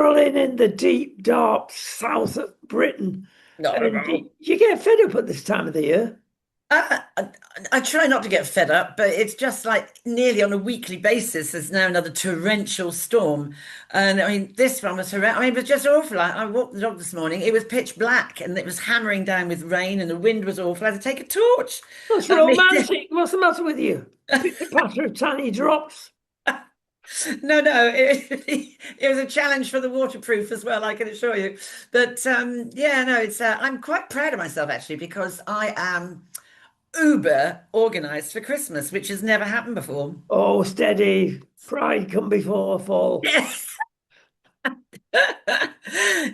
barreling in the deep, dark south of Britain. Not at And all. you get fed up at this time of the year. I try not to get fed up, but it's just like nearly on a weekly basis. There's now another torrential storm, and I mean this one was horrendous. I mean, it was just awful. I walked the dog this morning. It was pitch black, and it was hammering down with rain, and the wind was awful. I had to take a torch. That's I mean, romantic. What's the matter with you? Pitter patter of tiny drops. no, it was a challenge for the waterproof as well, I can assure you. But yeah, no, it's I'm quite proud of myself actually because I am uber organized for Christmas, which has never happened before. Oh, steady. Pride come before a fall. Yes.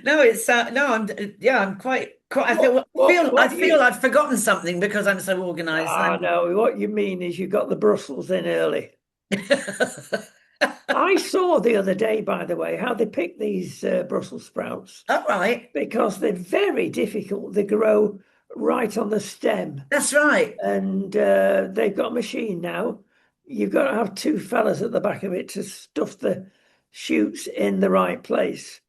No, it's no, I'm yeah, I'm quite I What feel you? I've forgotten something because I'm so organized. Ah, I'm no. What you mean is you got the Brussels in early. I saw the other day, by the way, how they pick these Brussels sprouts All right. because they're very difficult. They grow right on the stem, That's right. and they've got a machine now. You've got to have two fellas at the back of it to stuff the shoots in the right place.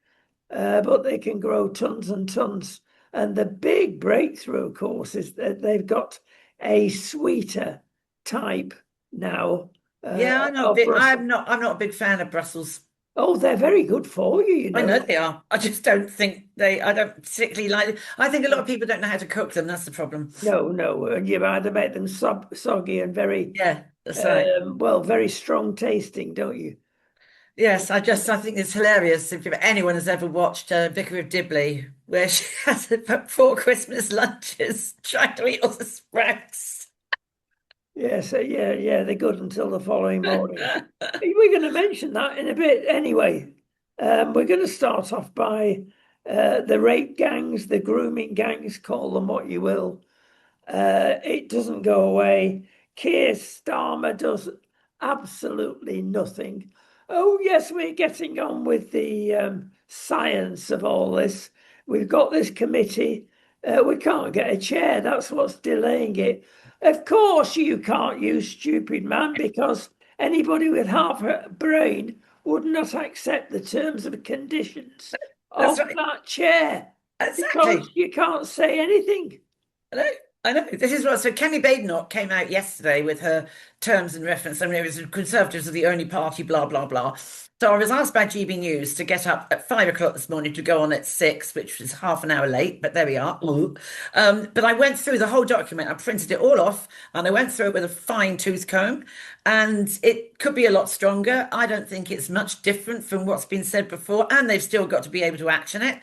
But they can grow tons and tons. And the big breakthrough, of course, is that they've got a sweeter type now Yeah, of Brussels. I'm not a big fan of Brussels. Oh, they're very good for you, you I know. know they are. I just don't think I don't particularly like I think a lot of people don't know how to cook them. That's the problem. No, no, and you either make them soggy and very, Yeah, that's right. well, very strong tasting, don't you? Yes, I think it's hilarious if anyone has ever watched Vicar of Dibley, where she has about four Christmas lunches trying to eat all the sprouts. Yes, yeah, they're good until the following morning. We're going to mention that in a bit anyway. We're going to start off by the rape gangs, the grooming gangs, call them what you will. It doesn't go away. Keir Starmer does absolutely nothing. Oh, yes, we're getting on with the science of all this. We've got this committee. We can't get a chair. That's what's delaying it. Of course, you can't, you stupid man, because anybody with half a brain would not accept the terms and conditions That's of right. that chair because Exactly. you can't say anything. I know. I know. This is what. So Kemi Badenoch came out yesterday with her terms and reference. I mean, it was Conservatives are the only party, blah, blah, blah. So I was asked by GB News to get up at 5 o'clock this morning to go on at 6, which was half an hour late, but there we are. Ooh. But I went through the whole document. I printed it all off and I went through it with a fine tooth comb. And it could be a lot stronger. I don't think it's much different from what's been said before. And they've still got to be able to action it.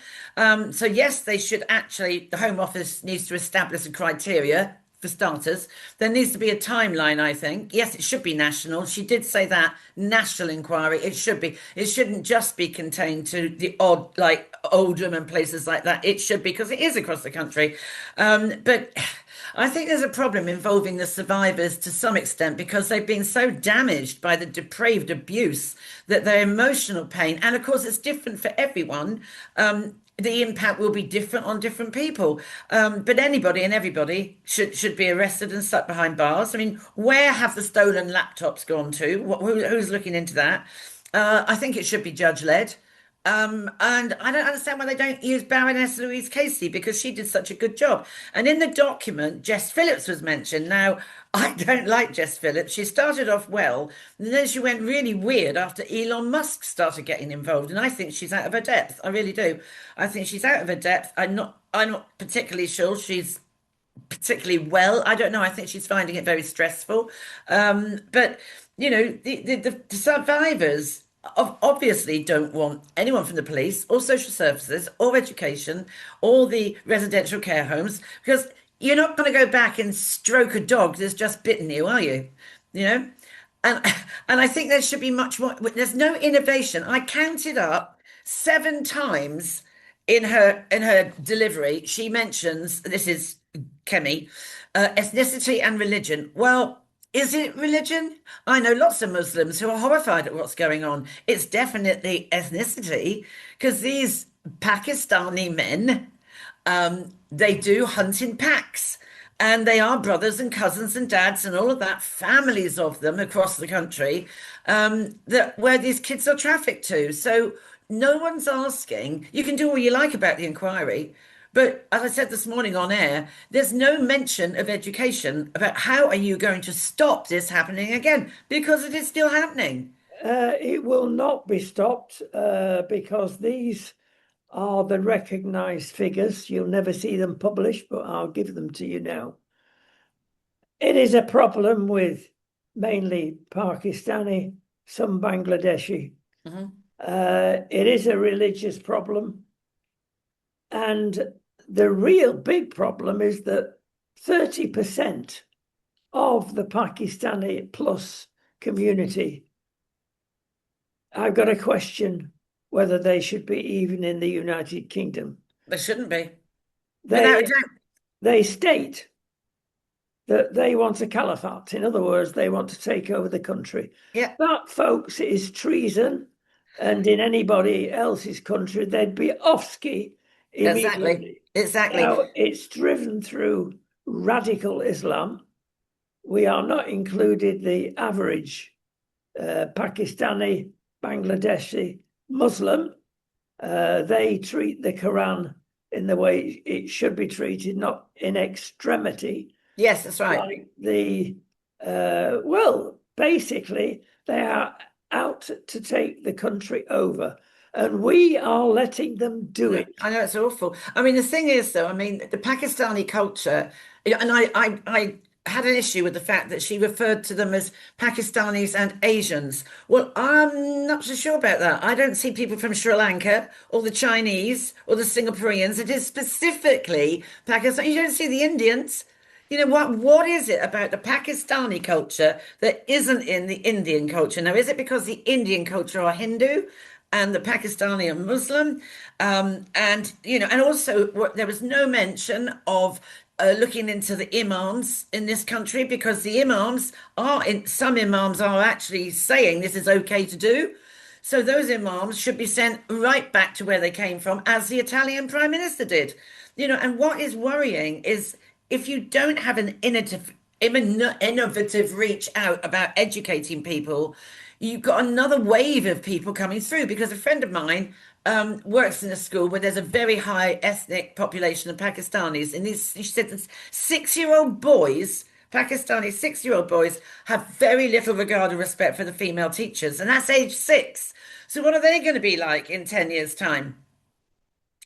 So yes, they should actually, the Home Office needs to establish a criteria for starters. There needs to be a timeline, I think. Yes, it should be national. She did say that national inquiry. It should be. It shouldn't just be contained to the odd, like Oldham and places like that. It should be because it is across the country. But I think there's a problem involving the survivors to some extent because they've been so damaged by the depraved abuse that their emotional pain, and of course, it's different for everyone. The impact will be different on different people. But anybody and everybody should be arrested and stuck behind bars. I mean, where have the stolen laptops gone to? Who's looking into that? I think it should be judge led. And I don't understand why they don't use Baroness Louise Casey because she did such a good job. And in the document, Jess Phillips was mentioned. Now, I don't like Jess Phillips. She started off well, and then she went really weird after Elon Musk started getting involved. And I think she's out of her depth. I really do. I think she's out of her depth. I'm not particularly sure she's particularly well. I don't know. I think she's finding it very stressful. But you know, the survivors obviously don't want anyone from the police or social services or education or the residential care homes because you're not going to go back and stroke a dog that's just bitten you, are you? You know? And and I think there should be much more. There's no innovation. I counted up 7 times in her delivery. She mentions this is Kemi, ethnicity and religion. Well, is it religion? I know lots of Muslims who are horrified at what's going on. It's definitely ethnicity because these Pakistani men, they do hunt in packs. And they are brothers and cousins and dads and all of that, families of them across the country, that where these kids are trafficked to. So no one's asking. You can do all you like about the inquiry, but as I said this morning on air, there's no mention of education about how are you going to stop this happening again, because it is still happening. It will not be stopped because these are the recognized figures. You'll never see them published, but I'll give them to you now. It is a problem with mainly Pakistani, some Bangladeshi. It is a religious problem. And the real big problem is that 30% of the Pakistani plus community, I've got a question whether they should be even in the United Kingdom. There shouldn't be. They, they state that they want a caliphate. In other words, they want to take over the country. Yeah. That, folks, is treason. And in anybody else's country, they'd be off ski immediately. Exactly. Now, it's driven through radical Islam. We are not included the average Pakistani, Bangladeshi Muslim. They treat the Quran in the way it should be treated, not in extremity. Yes, that's right. Like well, basically, they are out to take the country over, and we are letting them do it. I know, it's awful. I mean, the thing is, though, I mean, the Pakistani culture, and I had an issue with the fact that she referred to them as Pakistanis and Asians. Well, I'm not so sure about that. I don't see people from Sri Lanka or the Chinese or the Singaporeans. It is specifically Pakistan. You don't see the Indians. You know what is it about the Pakistani culture that isn't in the Indian culture? Now, is it because the Indian culture are Hindu and the Pakistani are Muslim? And also there was no mention of looking into the imams in this country, because the imams some imams are actually saying this is okay to do. So those imams should be sent right back to where they came from, as the Italian Prime Minister did. And what is worrying is, if you don't have an innovative reach out about educating people, you've got another wave of people coming through. Because a friend of mine works in a school where there's a very high ethnic population of Pakistanis, and she said that 6-year-old boys, Pakistani 6-year-old boys, have very little regard or respect for the female teachers, and that's age 6. So what are they going to be like in 10 years' time?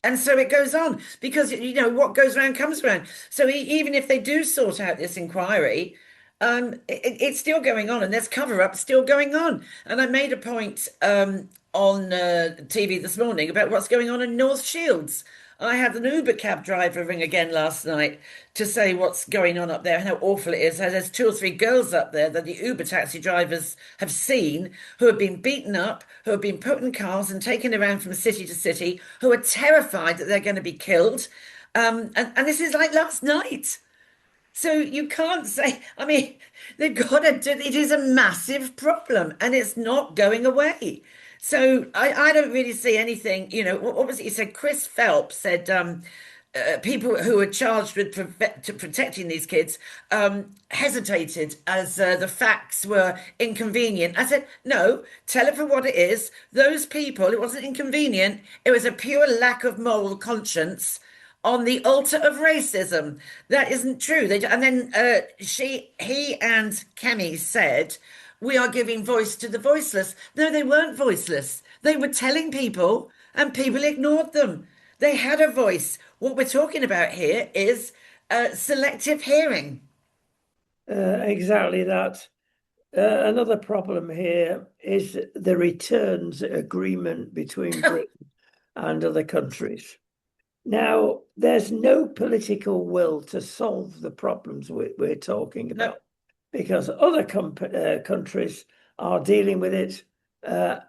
And so it goes on, because, what goes around comes around. So even if they do sort out this inquiry, it's still going on, and there's cover-up still going on. And I made a point on TV this morning about what's going on in North Shields. I had an Uber cab driver ring again last night to say what's going on up there and how awful it is. So there's 2 or 3 girls up there that the Uber taxi drivers have seen, who have been beaten up, who have been put in cars and taken around from city to city, who are terrified that they're going to be killed. And this is like last night. So you can't say, I mean, they've got to do, it is a massive problem, and it's not going away. So I don't really see anything, what was it? He said, Chris Phelps said, people who are charged with protecting these kids hesitated as the facts were inconvenient. I said, no, tell it for what it is. Those people, it wasn't inconvenient. It was a pure lack of moral conscience on the altar of racism. That isn't true. And then he and Kemi said, we are giving voice to the voiceless. No, they weren't voiceless. They were telling people, and people ignored them. They had a voice. What we're talking about here is selective hearing. Exactly that. Another problem here is the returns agreement between Britain and other countries. Now, there's no political will to solve the problems we're talking about. No. Because other countries are dealing with it.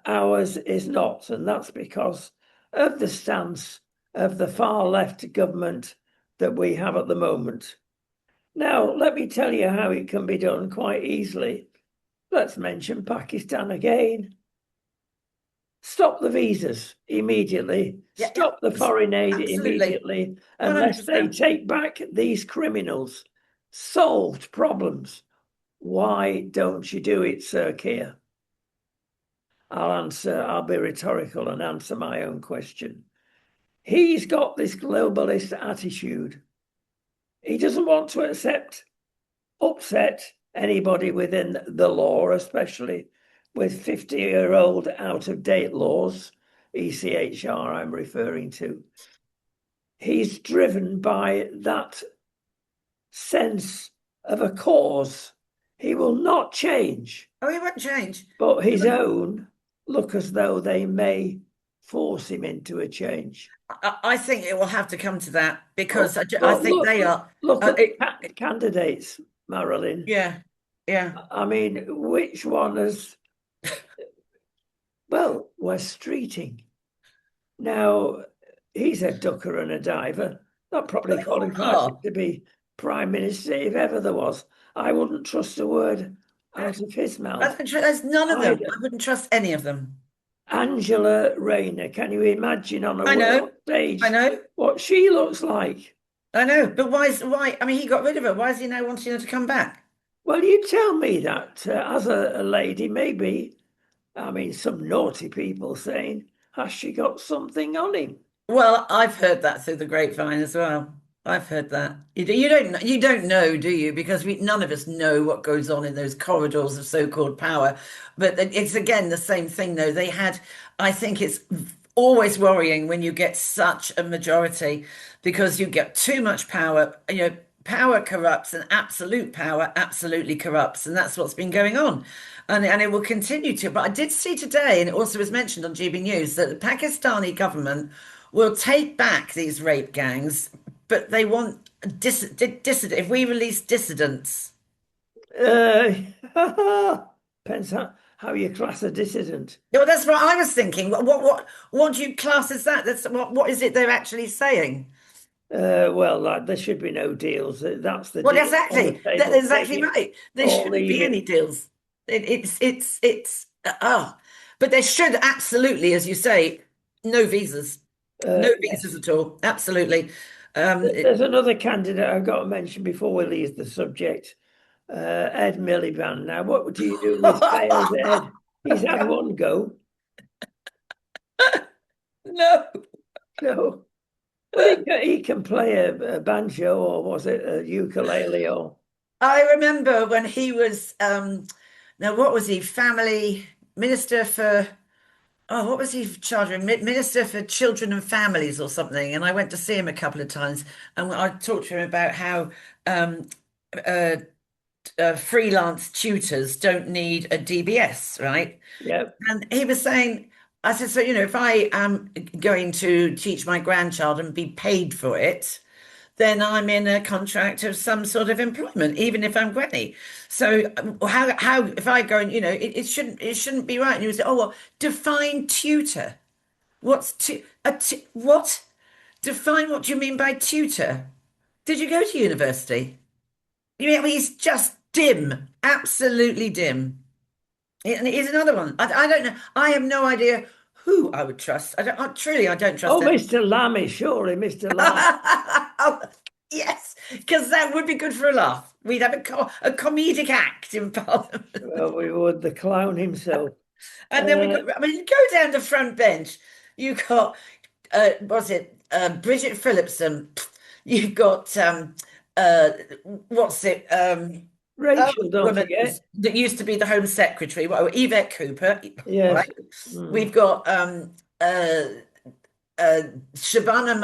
Ours is not. And that's because of the stance of the far left government that we have at the moment. Now, let me tell you how it can be done quite easily. Let's mention Pakistan again. Stop the visas immediately. Yeah, stop the foreign aid immediately, unless 100%. They take back these criminals. Solved problems. Why don't you do it, Sir Keir? I'll be rhetorical and answer my own question. He's got this globalist attitude. He doesn't want to upset anybody within the law, especially with 50-year-old out-of-date laws, ECHR I'm referring to. He's driven by that sense of a cause. He will not change. Oh, he won't change. But his own look as though they may force him into a change. I think it will have to come to that because I Well, think they are. Look at the candidates, Marilyn. Yeah, yeah. I mean, which one has... Well, we're streeting. Now, he's a ducker and a diver. Not probably qualified to be Prime Minister if ever there was. I wouldn't trust a word out of his mouth. There's none of them. I wouldn't trust any of them. Angela Rayner, can you imagine on a world stage what she looks like? I know, but why? I mean, he got rid of her. Why is he now wanting her to come back? Well, you tell me that as a lady, maybe, I mean, some naughty people saying, has she got something on him? Well, I've heard that through the grapevine as well. I've heard that. You don't know, do you? Because none of us know what goes on in those corridors of so-called power. But it's again the same thing, though. I think it's always worrying when you get such a majority because you get too much power. You know, power corrupts and absolute power absolutely corrupts. And that's what's been going on. And it will continue to. But I did see today, and it also was mentioned on GB News, that the Pakistani government will take back these rape gangs, but they want dissident. If we release dissidents, depends how you class a dissident. Well, that's what I was thinking. What do you class as that? That's what is it they're actually saying? Well, there should be no deals. That's the well, deal exactly. That's exactly right. There shouldn't be any deals. But there should absolutely, as you say, no visas. No visas at all. Absolutely. There's another candidate I've got to mention before we leave the subject. Ed Miliband. Now, what do you do with failed Ed? He's had one go. No. Well, he can play a banjo, or was it a ukulele? Or I remember when he was now what was he? Family Minister for what was he charged with? Minister for Children and Families or something. And I went to see him a couple of times, and I talked to him about how freelance tutors don't need a DBS, right? Yeah. And he was saying, I said, so, if I am going to teach my grandchild and be paid for it, then I'm in a contract of some sort of employment, even if I'm granny. So how if I go and, it shouldn't be right. And he was, oh, well, define tutor. What? Define what do you mean by tutor? Did you go to university? He's just dim, absolutely dim. And here's another one. I don't know. I have no idea who I would trust. I don't trust. Oh, Mr. Lammy, surely, Mr. Lammy. Oh, yes, because that would be good for a laugh. We'd have a comedic act in Parliament. Well, we would, the clown himself. And then go down the front bench. You've got, Bridget Phillipson. You've got, Rachel, don't forget. That used to be the Home Secretary. Well, Yvette Cooper. Yes. Right? We've got Shabana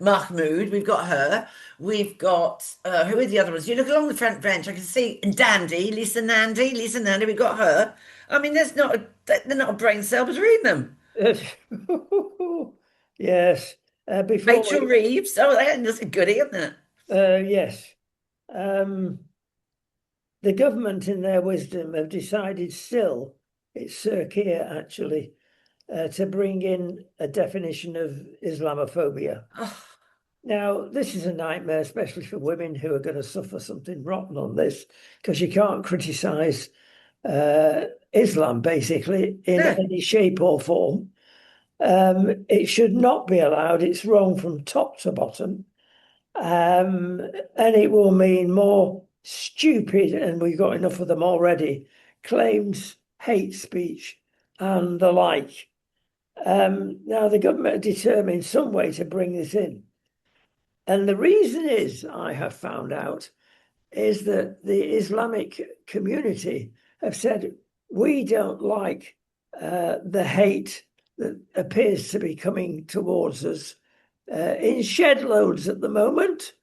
Mahmood. We've got her. We've got who are the other ones? You look along the front bench. I can see Lisa Nandy. We've got her. I mean, they're not a brain cell between them. Yes. Before Rachel Reeves. Oh, that's a goodie, isn't it? Yes. The government, in their wisdom, have decided still, it's Sir Keir actually, to bring in a definition of Islamophobia. Oh. Now, this is a nightmare, especially for women who are going to suffer something rotten on this, because you can't criticise Islam, basically, in any shape or form. It should not be allowed. It's wrong from top to bottom. And it will mean more stupid, and we've got enough of them already, claims hate speech and the like. Now, the government are determined some way to bring this in. And the reason is, I have found out, is that the Islamic community have said, we don't like the hate that appears to be coming towards us in shed loads at the moment.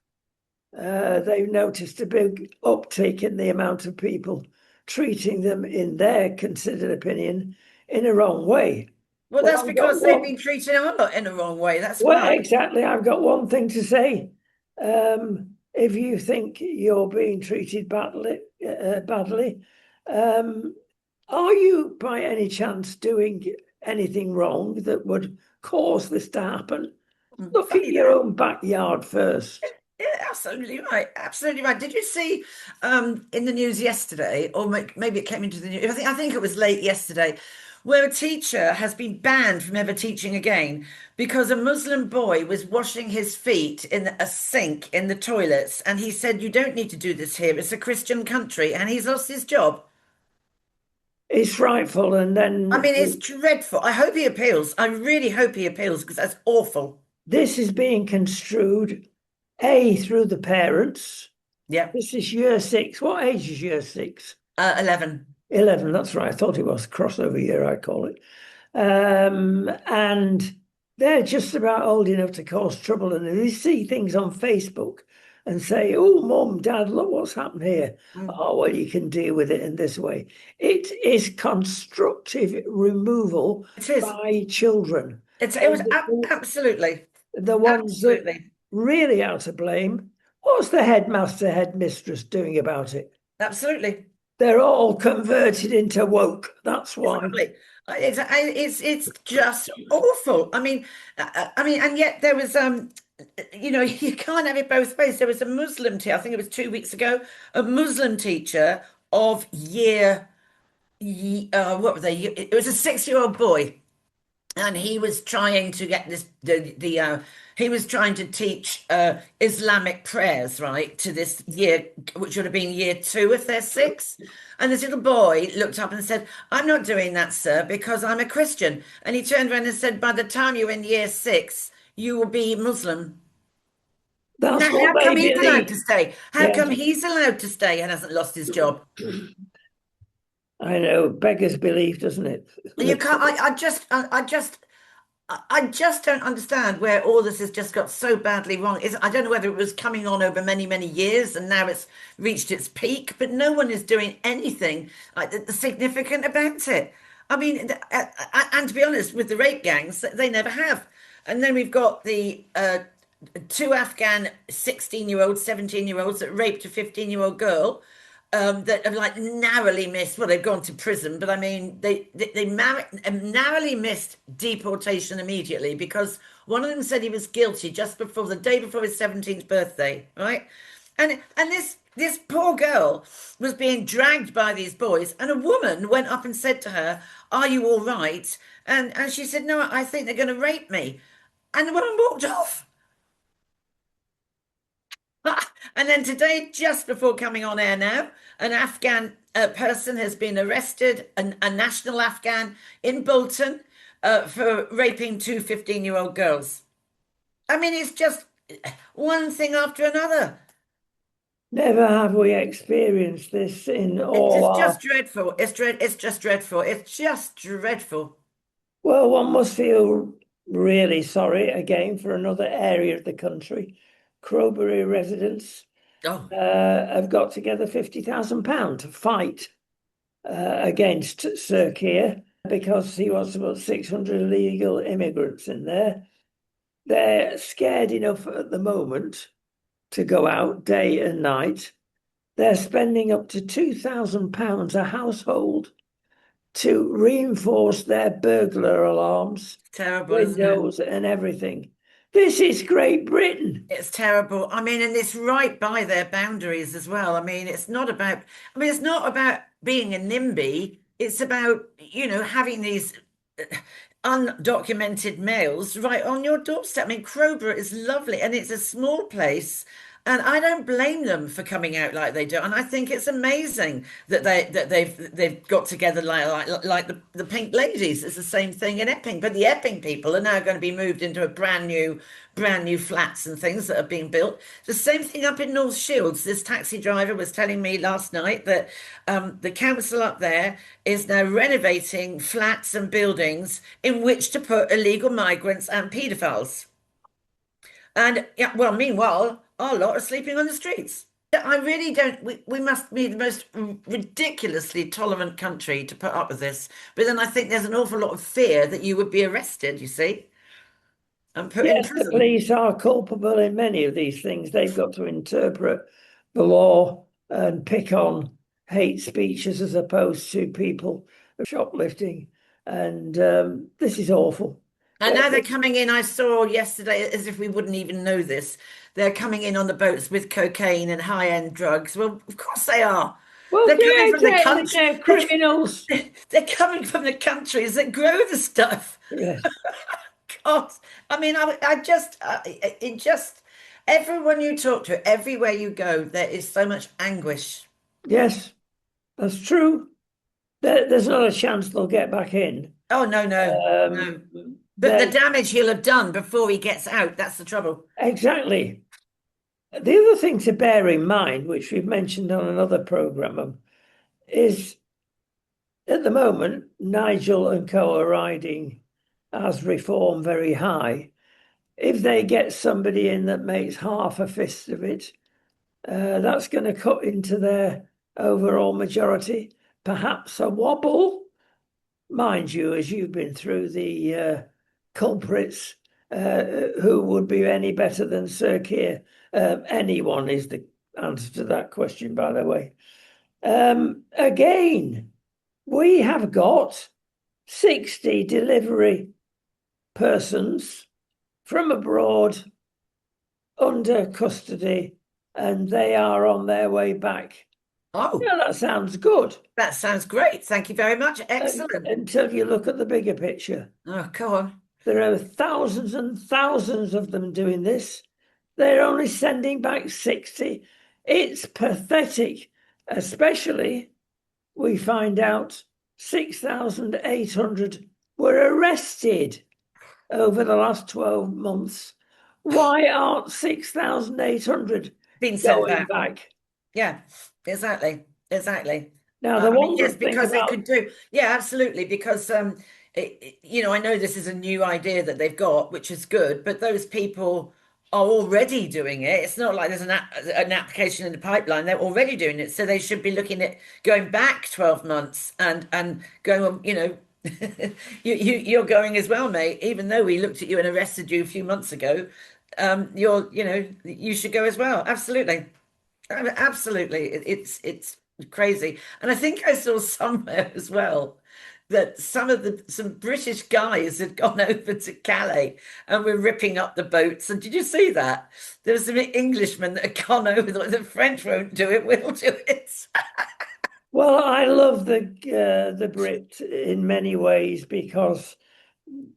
They've noticed a big uptick in the amount of people treating them, in their considered opinion, in a wrong way. Well, that's I've got because they've been treating our lot in the wrong way. That's well, why. exactly. I've got one thing to say. If you think you're being treated badly, are you by any chance doing anything wrong that would cause this to happen? Look at Funny your that. own backyard first. Yeah, absolutely right. Absolutely right. Did you see in the news yesterday, or maybe it came into the news? I think it was late yesterday, where a teacher has been banned from ever teaching again because a Muslim boy was washing his feet in a sink in the toilets, and he said, "You don't need to do this here. It's a Christian country," and he's lost his job. It's frightful. And I then mean, it's dreadful. I hope he appeals. I really hope he appeals because that's awful. this is being construed, A, through the parents. Yeah. This is year six. What age is year six? 11. 11, that's right. I thought it was crossover year, I call it. And they're just about old enough to cause trouble. And they see things on Facebook and say, oh, mum, dad, look what's happened here. Oh, well, you can deal with it in this way. It is constructive removal It is. by children. It was absolutely, The ones that absolutely, really are to blame. What's the headmaster, headmistress doing about it? absolutely. They're all converted into woke. That's why. Exactly. It's just awful. I mean, and yet there was you can't have it both ways. There was a Muslim teacher, I think it was 2 weeks ago, a Muslim teacher of what were they? It was a 6-year-old boy, and he was trying to get he was trying to teach Islamic prayers, right, to this year, which would have been year 2 if they're 6. And this little boy looked up and said, "I'm not doing that, sir, because I'm a Christian." And he turned around and said, "By the time you're in year 6, you will be Muslim." That's Now, what how they come he's allowed believe. to stay? How Yeah, come he's allowed to stay and hasn't lost his job? I know. Beggars belief, doesn't it? You can't. I just don't understand where all this has just got so badly wrong. I don't know whether it was coming on over many, many years and now it's reached its peak, but no one is doing anything significant about it. I mean, and to be honest, with the rape gangs, they never have. And then we've got the 2 Afghan 16-year-olds, 17-year-olds that raped a 15-year-old girl that have like narrowly missed. Well, they've gone to prison, but I mean, they narrowly missed deportation immediately because one of them said he was guilty just before the day before his 17th birthday, right? And this poor girl was being dragged by these boys, and a woman went up and said to her, "Are you all right?" And she said, "No, I think they're going to rape me." And the woman walked off. And then today, just before coming on air now, an Afghan person has been arrested, a national Afghan in Bolton, for raping 2 15-year-old girls. I mean, it's just one thing after another. Never have we experienced this in all It's our. just dreadful. It's just dreadful. It's just dreadful. Well, one must feel really sorry again for another area of the country. Crowbury residents Oh, have got together £50,000 to fight against Sir Keir because he wants to put 600 illegal immigrants in there. They're scared enough at the moment to go out day and night. They're spending up to £2,000 a household to reinforce their burglar alarms, terrible, isn't it? windows, and everything. This is Great Britain. It's terrible. I mean, and it's right by their boundaries as well. It's not about being a NIMBY. It's about, having these undocumented males right on your doorstep. I mean, Crowborough is lovely and it's a small place. And I don't blame them for coming out like they do. And I think it's amazing that they've got together like the Pink Ladies. It's the same thing in Epping. But the Epping people are now going to be moved into a brand new flats and things that are being built. The same thing up in North Shields. This taxi driver was telling me last night that the council up there is now renovating flats and buildings in which to put illegal migrants and paedophiles. And yeah, well, meanwhile, our lot are sleeping on the streets. Yeah, I really don't. We must be the most ridiculously tolerant country to put up with this. But then I think there's an awful lot of fear that you would be arrested, you see, and put in Yes, the prison. police are culpable in many of these things. They've got to interpret the law and pick on hate speeches as opposed to people shoplifting. And this is awful. And now they're coming in. I saw yesterday, as if we wouldn't even know this, they're coming in on the boats with cocaine and high-end drugs. Well, of course they are. Well, They're yeah, coming from the exactly. country. They're criminals. They're coming from the countries that grow the stuff. Yes. God, I mean, I just, it just, everyone you talk to, everywhere you go, there is so much anguish. Yes, that's true. There's not a chance they'll get back in. Oh, no, no, no. But the damage he'll have done before he gets out, that's the trouble. Exactly. The other thing to bear in mind, which we've mentioned on another programme, is at the moment, Nigel and co are riding as reform very high. If they get somebody in that makes half a fist of it, that's going to cut into their overall majority. Perhaps a wobble, mind you, as you've been through the culprits who would be any better than Sir Keir. Anyone is the answer to that question, by the way. Again, we have got 60 delivery persons from abroad under custody, and they are on their way back. Oh, Yeah, that sounds good. that sounds great. Thank you very much. Excellent. Until you look at the bigger picture. Oh, go on. There are thousands and thousands of them doing this. They're only sending back 60. It's pathetic, especially we find out 6,800 were arrested over the last 12 months. Why aren't 6,800 Been sent going back? Yeah, exactly. Exactly. Now, the one yes, good thing because about it could do. Yeah, absolutely. Because you know, I know this is a new idea that they've got, which is good, but those people are already doing it. It's not like there's an application in the pipeline. They're already doing it, so they should be looking at going back 12 months and going on. You know, you're going as well, mate. Even though we looked at you and arrested you a few months ago, you know, you should go as well. Absolutely. Absolutely, it's crazy, and I think I saw somewhere as well that some British guys had gone over to Calais and were ripping up the boats. And did you see that? There was some Englishmen that had gone over. The French won't do it. We'll do it. Well, I love the Brit in many ways because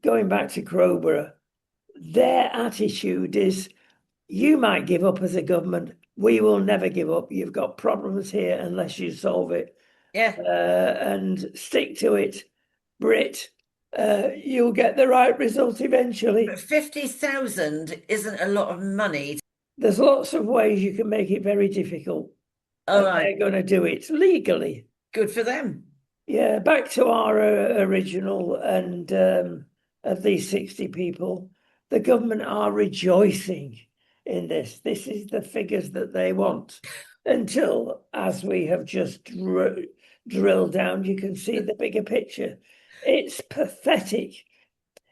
going back to Crowborough, their attitude is you might give up as a government. We will never give up. You've got problems here unless you solve it. Yeah. And stick to it, Brit. You'll get the right result eventually. But 50,000 isn't a lot of money. There's lots of ways you can make it very difficult. All and right. They're going to do it legally. Good for them. Yeah, back to our original and of these 60 people, the government are rejoicing in this. This is the figures that they want. Until, as we have just drilled down, you can see the bigger picture. It's pathetic.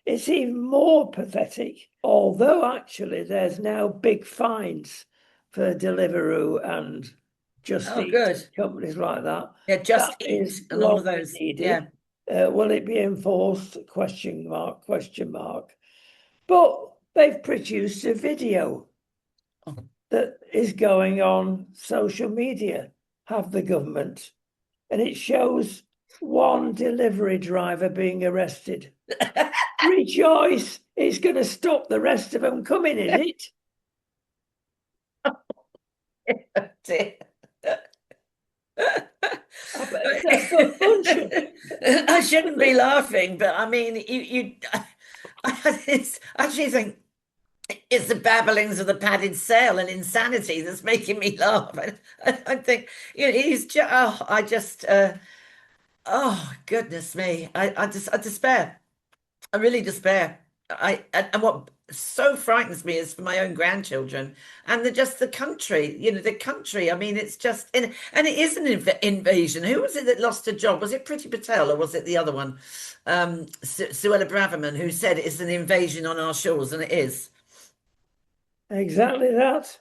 It's even more pathetic, although actually there's now big fines for Deliveroo and Just Eat, good. companies like that. Yeah, Just That Eat is and all of long those. needed. Yeah. Will it be enforced? Question mark, question mark. But they've produced a video that is going on social media, have the government, and it shows one delivery driver being arrested. Rejoice! It's going to stop the rest of them coming, is it? Dear. That's a bunch of I shouldn't be laughing, but I mean, I actually think it's the babblings of the padded sail and insanity that's making me laugh. I think, he's just, oh, goodness me. I despair. I really despair. And what so frightens me is for my own grandchildren and just the country, the country. I mean, it's just and it is an invasion. Who was it that lost a job? Was it Priti Patel or was it the other one? Suella Braverman, who said it's an invasion on our shores, and it is. exactly that.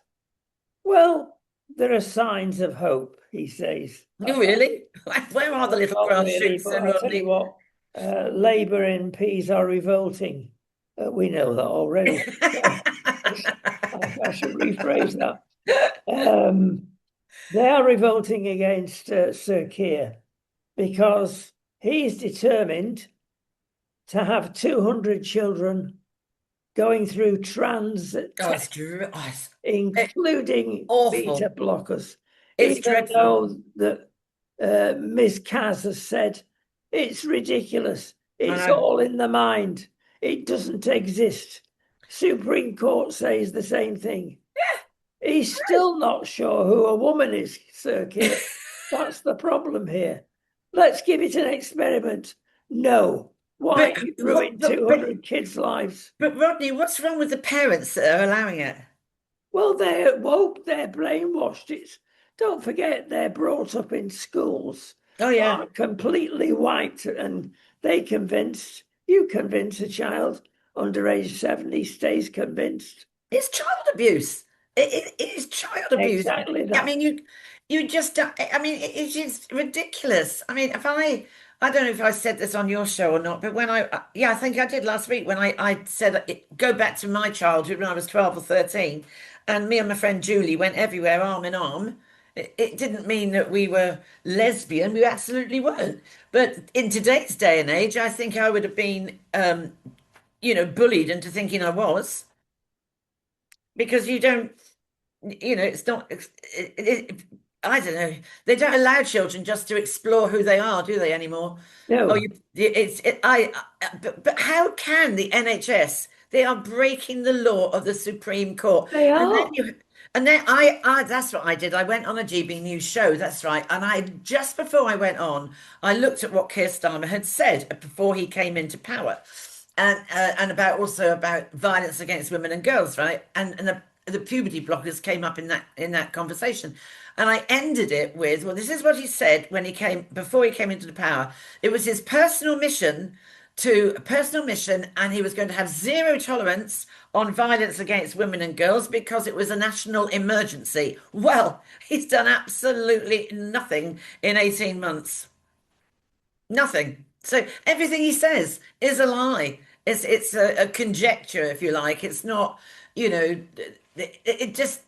Well, there are signs of hope, he says. You really? Where are the little Not grass really, shoots but then, I tell you Rodney? what, Labour MPs are revolting. We know that already. I should rephrase that. They are revolting against Sir Keir because he's determined to have 200 children going through trans tests, including awful. beta blockers. It's Even dreadful. though that Ms. Kaz has said it's ridiculous. It's all in the mind. It doesn't exist. Supreme Court says the same thing. Yeah. He's still not sure who a woman is, Sir Keir. That's the problem here. Let's give it an experiment. No. Why ruin 200 kids' lives? But Rodney, what's wrong with the parents that are allowing it? Well, they're woke, they're brainwashed. Don't forget they're brought up in schools. Oh yeah, completely white, and you convince a child under age 70 stays convinced. It's child abuse. It is child abuse. Exactly that. I mean, you just. I mean, it is ridiculous. I mean, I don't know if I said this on your show or not, but I think I did last week when I said go back to my childhood when I was 12 or 13, and me and my friend Julie went everywhere arm in arm. It didn't mean that we were lesbian. We absolutely weren't. But in today's day and age, I think I would have been, bullied into thinking I was. Because you don't, it's not, I don't know. They don't allow children just to explore who they are, do they anymore? No. Oh, but how can the NHS? They are breaking the law of the Supreme Court. They are. And then that's what I did. I went on a GB News show. That's right. And just before I went on, I looked at what Keir Starmer had said before he came into power, and about violence against women and girls, right? And the puberty blockers came up in that conversation. And I ended it with, well, this is what he said before he came into the power. It was his personal mission, and he was going to have zero tolerance on violence against women and girls because it was a national emergency. Well, he's done absolutely nothing in 18 months. Nothing. So everything he says is a lie. It's a conjecture, if you like. It's not, it just,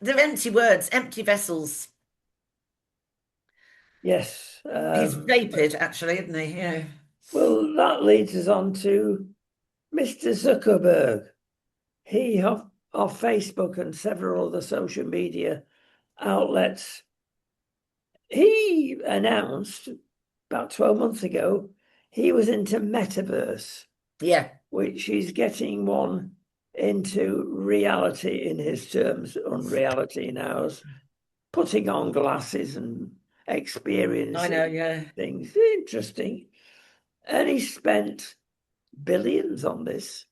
they're empty words, empty vessels. Yes. He's vapid, actually, isn't he? Well, that leads us on to Mr. Zuckerberg. He, off Facebook and several other social media outlets, he announced about 12 months ago he was into metaverse. Yeah. Which he's getting one into reality in his terms, unreality in ours, putting on glasses and experiencing I know, yeah. things. Interesting. And he spent billions on this,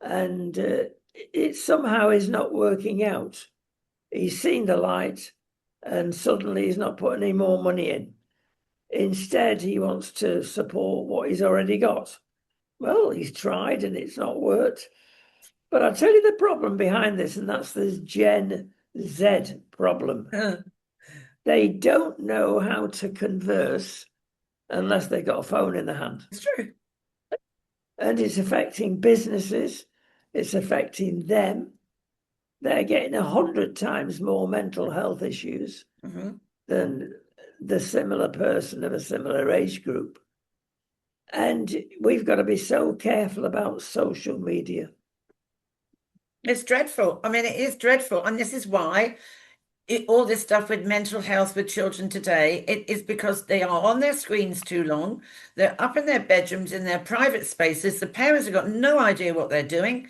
and it somehow is not working out. He's seen the light, and suddenly he's not putting any more money in. Instead, he wants to support what he's already got. Well, he's tried and it's not worked. But I'll tell you the problem behind this, and that's this Gen Z problem. They don't know how to converse unless they've got a phone in the hand. It's true. And it's affecting businesses. It's affecting them. They're getting 100 times more mental health issues than the similar person of a similar age group. And we've got to be so careful about social media. It's dreadful. I mean, it is dreadful. And this is why all this stuff with mental health with children today, it is because they are on their screens too long. They're up in their bedrooms, in their private spaces. The parents have got no idea what they're doing.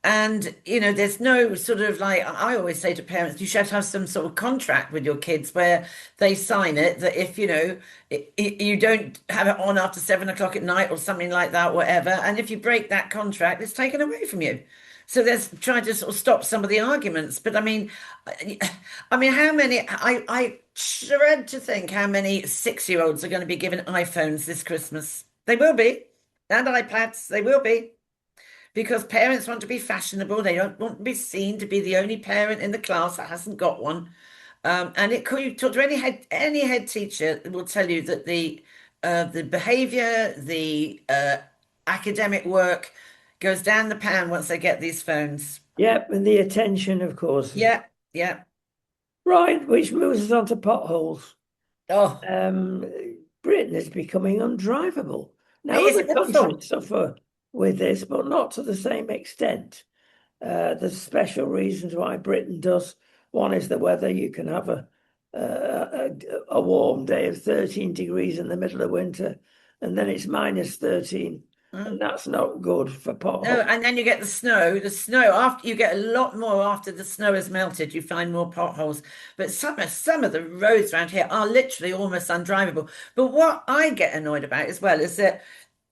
And, there's no sort of like, I always say to parents, you should have some sort of contract with your kids where they sign it that if, you don't have it on after 7 o'clock at night or something like that, whatever. And if you break that contract, it's taken away from you. So there's trying to sort of stop some of the arguments. But I mean, how many? I dread to think how many 6-year-olds are going to be given iPhones this Christmas. They will be, and iPads. They will be because parents want to be fashionable. They don't want to be seen to be the only parent in the class that hasn't got one. And it could you talk to any head teacher will tell you that the behavior, the academic work goes down the pan once they get these phones. Yep, and the attention, of course. Yeah, yeah. Right, which moves us on to potholes. Oh, Britain is becoming undrivable. Now, it is other awful. countries suffer with this, but not to the same extent. There's special reasons why Britain does. One is the weather. You can have a warm day of 13 degrees in the middle of winter, and then it's minus 13. And that's not good for No, potholes. and then you get the snow. The snow after you get a lot more after the snow has melted. You find more potholes. But some of the roads around here are literally almost undrivable. But what I get annoyed about as well is that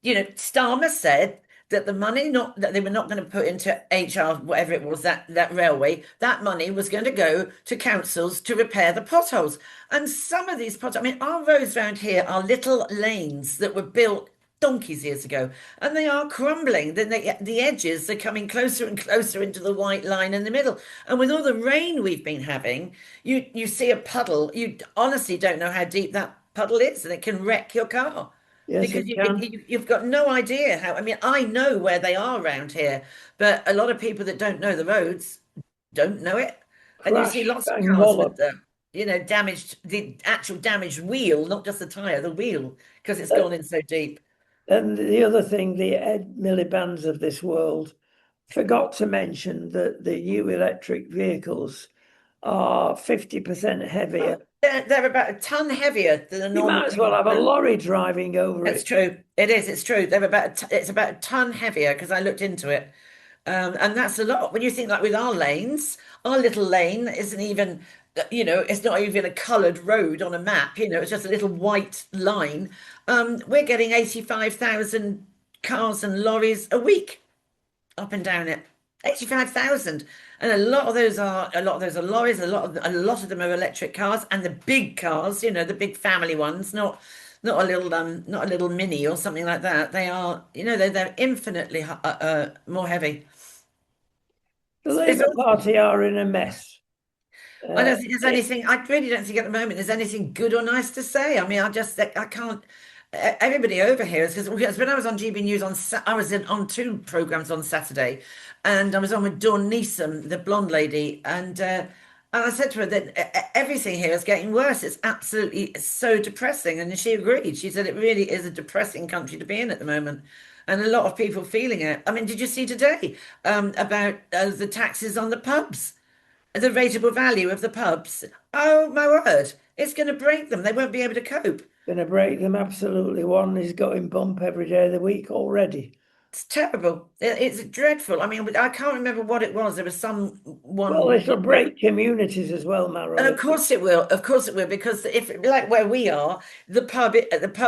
Starmer said that the money not that they were not going to put into HR, whatever it was, that railway, that money was going to go to councils to repair the potholes. And some of these potholes, I mean, our roads around here are little lanes that were built donkeys years ago, and they are crumbling. Then the edges are coming closer and closer into the white line in the middle. And with all the rain we've been having, you see a puddle. You honestly don't know how deep that puddle is, and it can wreck your car Yes, because it can. you've got no idea how. I mean, I know where they are around here, but a lot of people that don't know the roads don't know it. And you see Crash, lots of bang, cars with wallop. the actual damaged wheel, not just the tire, the wheel, because it's Uh, gone in so deep. And the other thing, the Ed Miliband's of this world forgot to mention that the new electric vehicles are 50% heavier. They're about a ton heavier than a You normal might as well car. have a lorry driving over That's it. true. It is. It's true. It's about a ton heavier because I looked into it. And that's a lot. When you think like with our lanes, our little lane isn't even, it's not even a coloured road on a map, it's just a little white line. We're getting 85,000 cars and lorries a week up and down it. 85,000. And a lot of those are lorries, a lot of them are electric cars and the big cars, the big family ones, not a little mini or something like that. They are, they're infinitely more heavy. The It's Labour awful. Party are in a mess. I Uh, don't think there's anything, I really don't think at the moment there's anything good or nice to say. I mean, I can't, everybody over here is because when I was on GB News I was on two programs on Saturday and I was on with Dawn Neeson, the blonde lady, and I said to her that everything here is getting worse. It's absolutely so depressing. And she agreed. She said it really is a depressing country to be in at the moment. And a lot of people feeling it. I mean, did you see today about the taxes on the pubs? The rateable value of the pubs. Oh my word, it's going to break them. They won't be able to cope. Going to break them absolutely. One is going bump every day of the week already. It's terrible. It's dreadful. I mean, I can't remember what it was. There was Well, one. it'll break communities as well, And Maro. of course it will. Of course it will, because if like where we are, the pub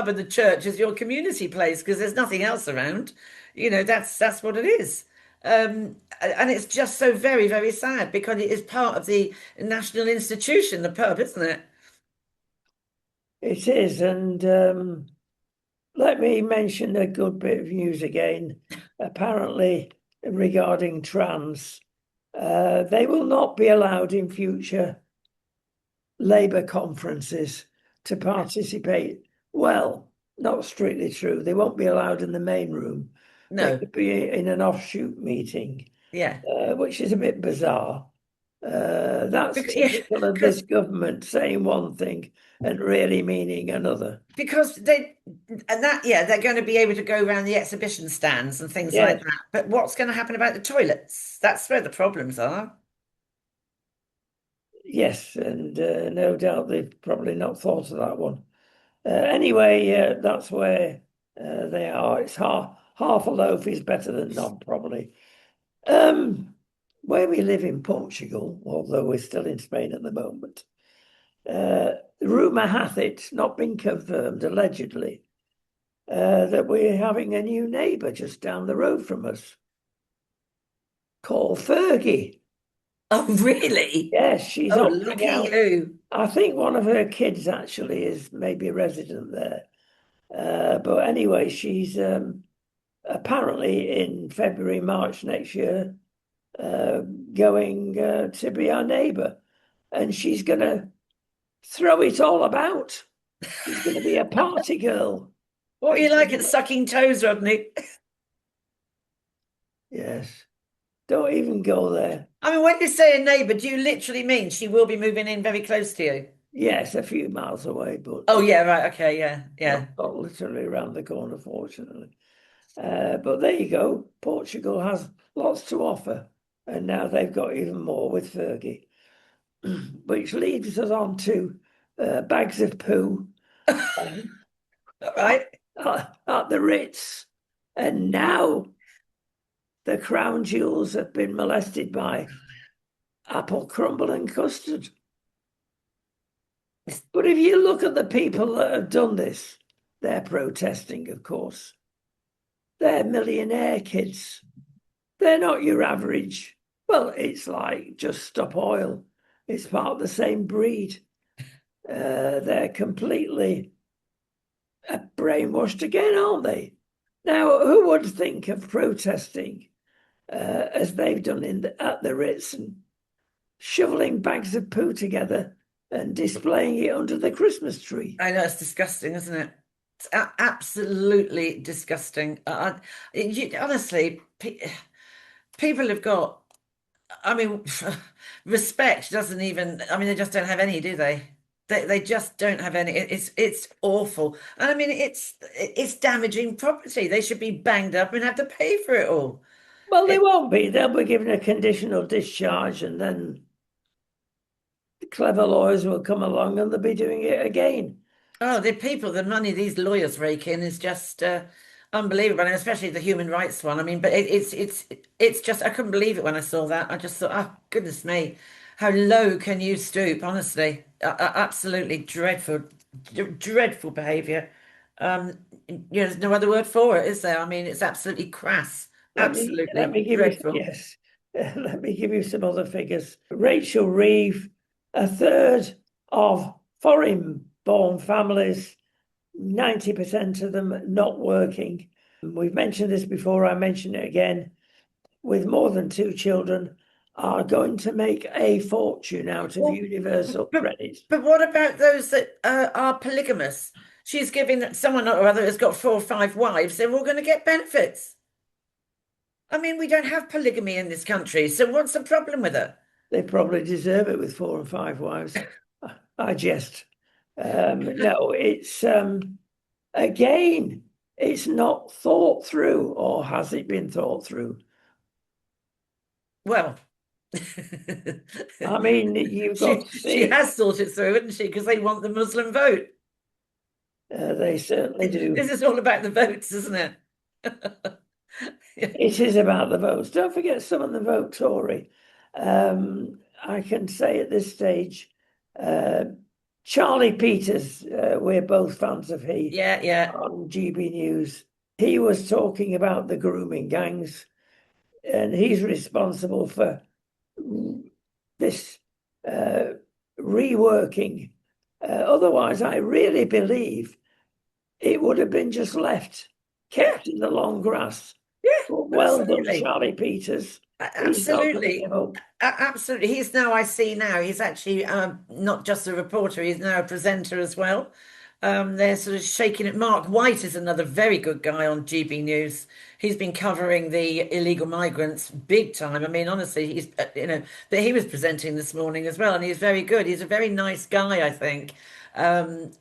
and the church is your community place because there's nothing else around. That's what it is. And it's just so very, very sad because it is part of the national institution, the pub, isn't it? It is, and let me mention a good bit of news again. Apparently, regarding trans, they will not be allowed in future Labour conferences to participate. Well, not strictly true. They won't be allowed in the main room. They No. could be in an offshoot meeting, Yeah. which is a bit bizarre. That's Yeah, typical of this government saying one thing and really meaning another. because they're going to be able to go around the exhibition stands and things like Yes, that. But what's going to happen about the toilets? That's where the problems are. yes, and no doubt they've probably not thought of that one. Anyway, that's where they are. It's half a loaf is better than none, probably. Where we live in Portugal, although we're still in Spain at the moment, rumour hath it, not been confirmed, allegedly, that we're having a new neighbour just down the road from us called Fergie. Oh, really? Yes, she's Oh, opting looky out. who. I think one of her kids actually is maybe a resident there. But anyway, she's apparently in February, March next year, going to be our neighbour. And she's going to throw it all about. She's going to be a party girl. What are you like at sucking toes, Rodney? Yes. Don't even go there. I mean, when you say a neighbour, do you literally mean she will be moving in very close to you? Yes, a few miles away, but Oh, yeah, right. Okay, yeah. not literally around the corner, fortunately. But there you go. Portugal has lots to offer, and now they've got even more with Fergie, which leads us on to bags of poo All right. at the Ritz, and now the crown jewels have been molested by apple crumble and custard. But if you look at the people that have done this, they're protesting, of course. They're millionaire kids. They're not your average. Well, it's like Just Stop Oil. It's part of the same breed. They're completely brainwashed again, aren't they? Now, who would think of protesting as they've done at the Ritz and shoveling bags of poo together and displaying it under the Christmas tree? I know it's disgusting, isn't it? It's absolutely disgusting. Honestly, people have got, I mean, respect doesn't even, I mean, they just don't have any, do they? They just don't have any. It's awful. And I mean, it's damaging property. They should be banged up and have to pay for it all. Well, they won't be. They'll be given a conditional discharge, and then the clever lawyers will come along and they'll be doing it again. Oh, the money these lawyers rake in is just unbelievable, and especially the human rights one. I mean, but it's just I couldn't believe it when I saw that. I just thought, oh goodness me, how low can you stoop? Honestly, absolutely dreadful, dreadful behaviour. There's no other word for it, is there? I mean, it's absolutely crass, Let me absolutely give you, dreadful. yes. Let me give you some other figures. Rachel Reeve, a third of foreign-born families, 90% of them not working. We've mentioned this before, I mention it again, with more than 2 children, are going to make a fortune out of Well, universal credit. But what about those that are polygamous? She's giving someone or other has got 4 or 5 wives, they're all going to get benefits. I mean, we don't have polygamy in this country, so what's the problem with it? They probably deserve it with 4 and 5 wives. I jest. No, it's again, it's not thought through, or has it been thought through? Well, I mean, you've got to she see, has thought it through, hasn't she? Because they want the Muslim vote. they certainly do. This is all about the votes, isn't it? It is about the votes. Don't forget some of the vote Tory. I can say at this stage, Charlie Peters, we're both fans of he Yeah. on GB News. He was talking about the grooming gangs, and he's responsible for this reworking. Otherwise, I really believe it would have been just left, kept in the long grass. Yeah, Well done, absolutely. Charlie Peters. Absolutely. Absolutely. He's now, I see now, he's actually not just a reporter, he's now a presenter as well. They're sort of shaking it. Mark White is another very good guy on GB News. He's been covering the illegal migrants big time. I mean, honestly, but he was presenting this morning as well, and he's very good. He's a very nice guy, I think. And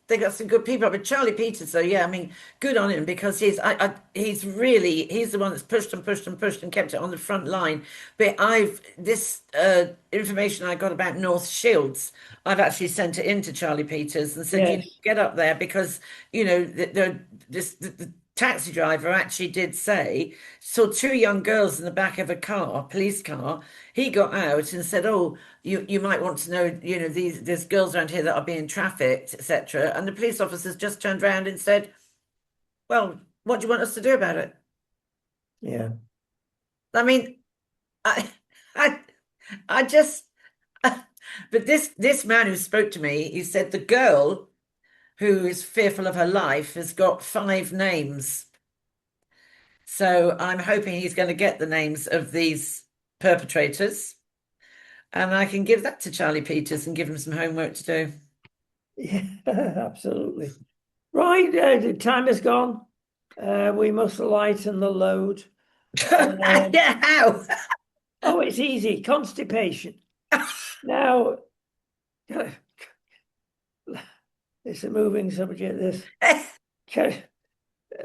they got some good people. But Charlie Peters, though, yeah, I mean, good on him because he's the one that's pushed and pushed and pushed and kept it on the front line. But this information I got about North Shields, I've actually sent it in to Charlie Peters and said, Yes. get up there because the taxi driver actually did say saw two young girls in the back of a police car. He got out and said, "Oh, you might want to know, there's girls around here that are being trafficked, etc." And the police officers just turned around and said, "Well, what do you want us to do about it?" Yeah. I mean, I, I, I just, but this man who spoke to me, he said the girl who is fearful of her life has got 5 names. So I'm hoping he's going to get the names of these perpetrators, and I can give that to Charlie Peters and give him some homework to do. Yeah, absolutely. Right, the time is gone. We must lighten the load. Yeah, how? Oh, it's easy. Constipation. Now, it's a moving subject, this.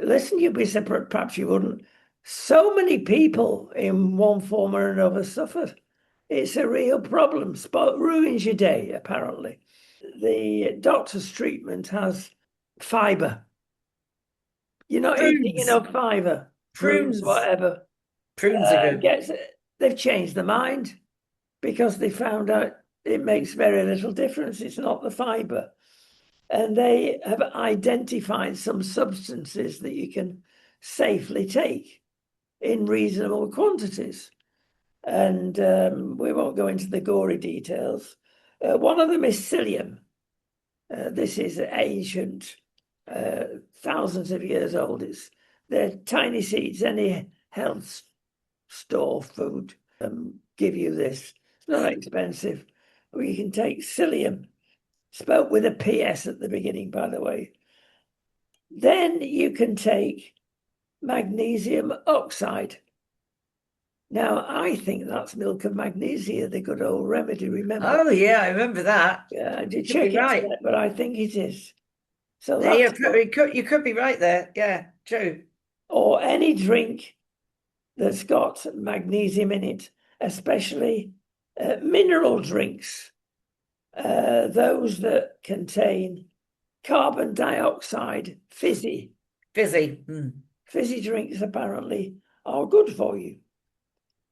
Listen, you'd be surprised, perhaps you wouldn't. So many people in one form or another suffered. It's a real problem. Spot ruins your day, apparently. The doctor's treatment has fibre. You're not eating Prunes. enough fibre, prunes, Prunes. whatever. Prunes are good. They've changed their mind because they found out it makes very little difference. It's not the fibre. And they have identified some substances that you can safely take in reasonable quantities. And we won't go into the gory details. One of them is psyllium. This is ancient, thousands of years old. They're tiny seeds. Any health store food give you this. It's not expensive. You can take psyllium, spelled with a PS at the beginning, by the way. Then you can take magnesium oxide. Now, I think that's milk of magnesia, the good old remedy, remember? Oh, yeah, I remember that. Yeah, I did Could check be it, right. but I think it is. So Yeah, that's you could be right there. Yeah, true. or any drink that's got magnesium in it, especially mineral drinks, those that contain carbon dioxide, fizzy. Fizzy. Fizzy drinks apparently are good for you.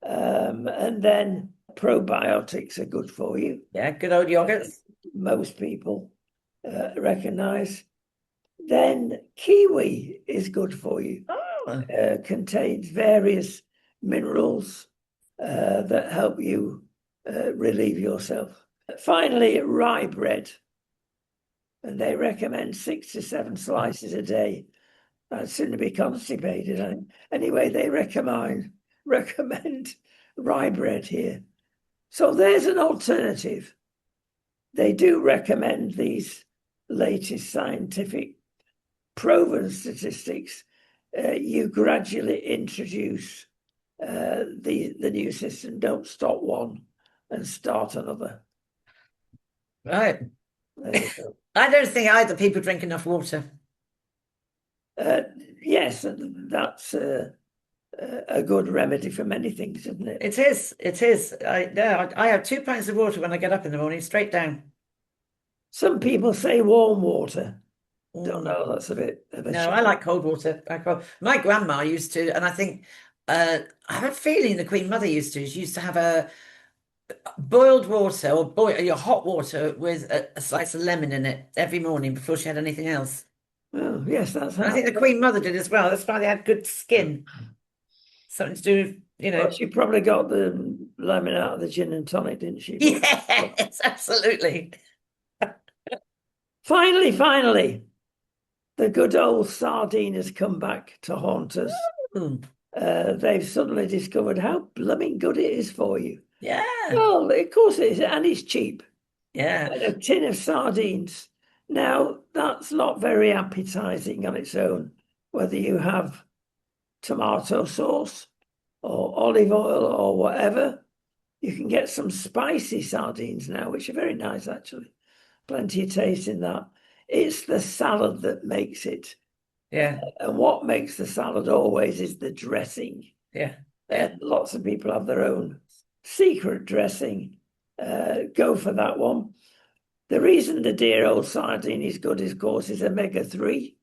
And then probiotics are good for you. Yeah, good old yogurts. Most people recognize. Then kiwi is good for you. Oh, Contains various minerals that help you relieve yourself. Finally, rye bread. And they recommend 6 to 7 slices a day. I'd sooner be constipated. Anyway, they recommend rye bread here. So there's an alternative. They do recommend these latest scientific proven statistics. You gradually introduce the new system. Don't stop one and start another. right. I don't think either people drink enough water. Yes, that's a good remedy for many things, isn't it? It is. It is. I have 2 pints of water when I get up in the morning, straight down. Some people say warm water. Don't know. That's a bit of a No, I like cold water. My grandma used to, and I think I have a feeling the Queen Mother used to. She used to have a boiled water or your hot water with a slice of lemon in it every morning before she had anything else. Oh, yes, that's how. I think the Queen Mother did as well. That's why they had good skin. Something to do with, Well, she probably got the lemon out of the gin and tonic, didn't she? Yes, absolutely. Finally, the good old sardine has come back to haunt us. They've suddenly discovered how blooming good it is for you. Yeah. Well, of course it is, and it's cheap. Yeah. And a tin of sardines Now, that's not very appetizing on its own, whether you have tomato sauce or olive oil or whatever. You can get some spicy sardines now, which are very nice, actually. Plenty of taste in that. It's the salad that makes it. Yeah, And what makes the salad always is the dressing. yeah. Lots of people have their own secret dressing. Go for that one. The reason the dear old sardine is good is, of course, is omega-3,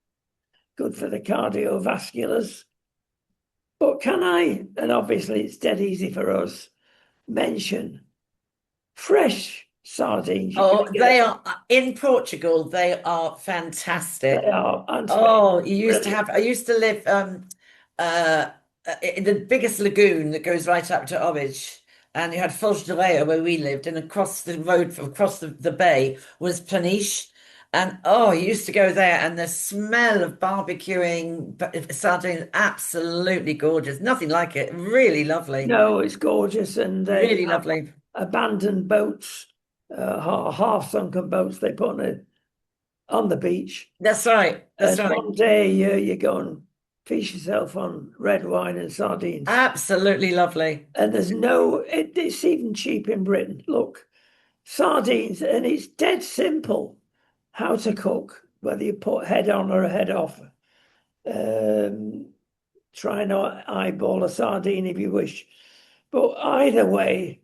good for the cardiovasculars. But can I, and obviously it's dead easy for us, mention fresh sardines? Oh, they are in Portugal. They are fantastic. They are, aren't they? Oh, you used to Brilliant. have. I used to live in the biggest lagoon that goes right up to Orage, and you had Foz de Reia where we lived, and across the road, across the bay was Peniche. And oh, you used to go there, and the smell of barbecuing sardines, absolutely gorgeous. Nothing like it. Really lovely. No, it's gorgeous, and they Really have lovely. abandoned boats, half-sunken boats they put on the beach. That's right. That's And right. one day you go and feast yourself on red wine and sardines. Absolutely lovely. And there's it's even cheap in Britain. Look, sardines, and it's dead simple how to cook, whether you put head on or head off. Try not eyeball a sardine if you wish. But either way,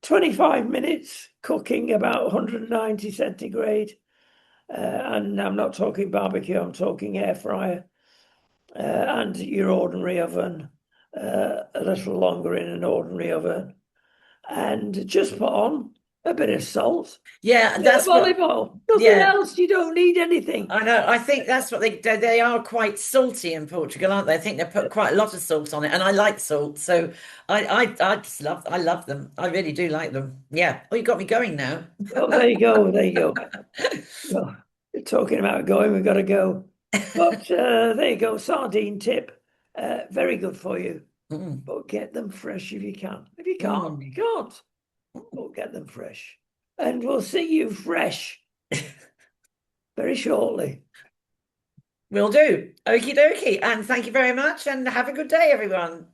25 minutes cooking about 190 centigrade. And I'm not talking barbecue, I'm talking air fryer. And your ordinary oven, a little longer in an ordinary oven. And just put on a bit of salt, Yeah, bit that's of olive oil, nothing yeah. else. You don't need anything. I know. I think that's what they are quite salty in Portugal, aren't they? I think they put quite a lot of salt on it, and I like salt, so I just love them. I really do like them. Yeah. Oh, you got me going now. Oh, there you go. There you go. Well, talking about going, we've got to go. But there you go. Sardine tip. Very good for you. Mm. But get them fresh if you can. If you can't, you can't. But get them fresh. And we'll see you fresh very shortly. Will do. Okie dokie. And thank you very much, and have a good day, everyone.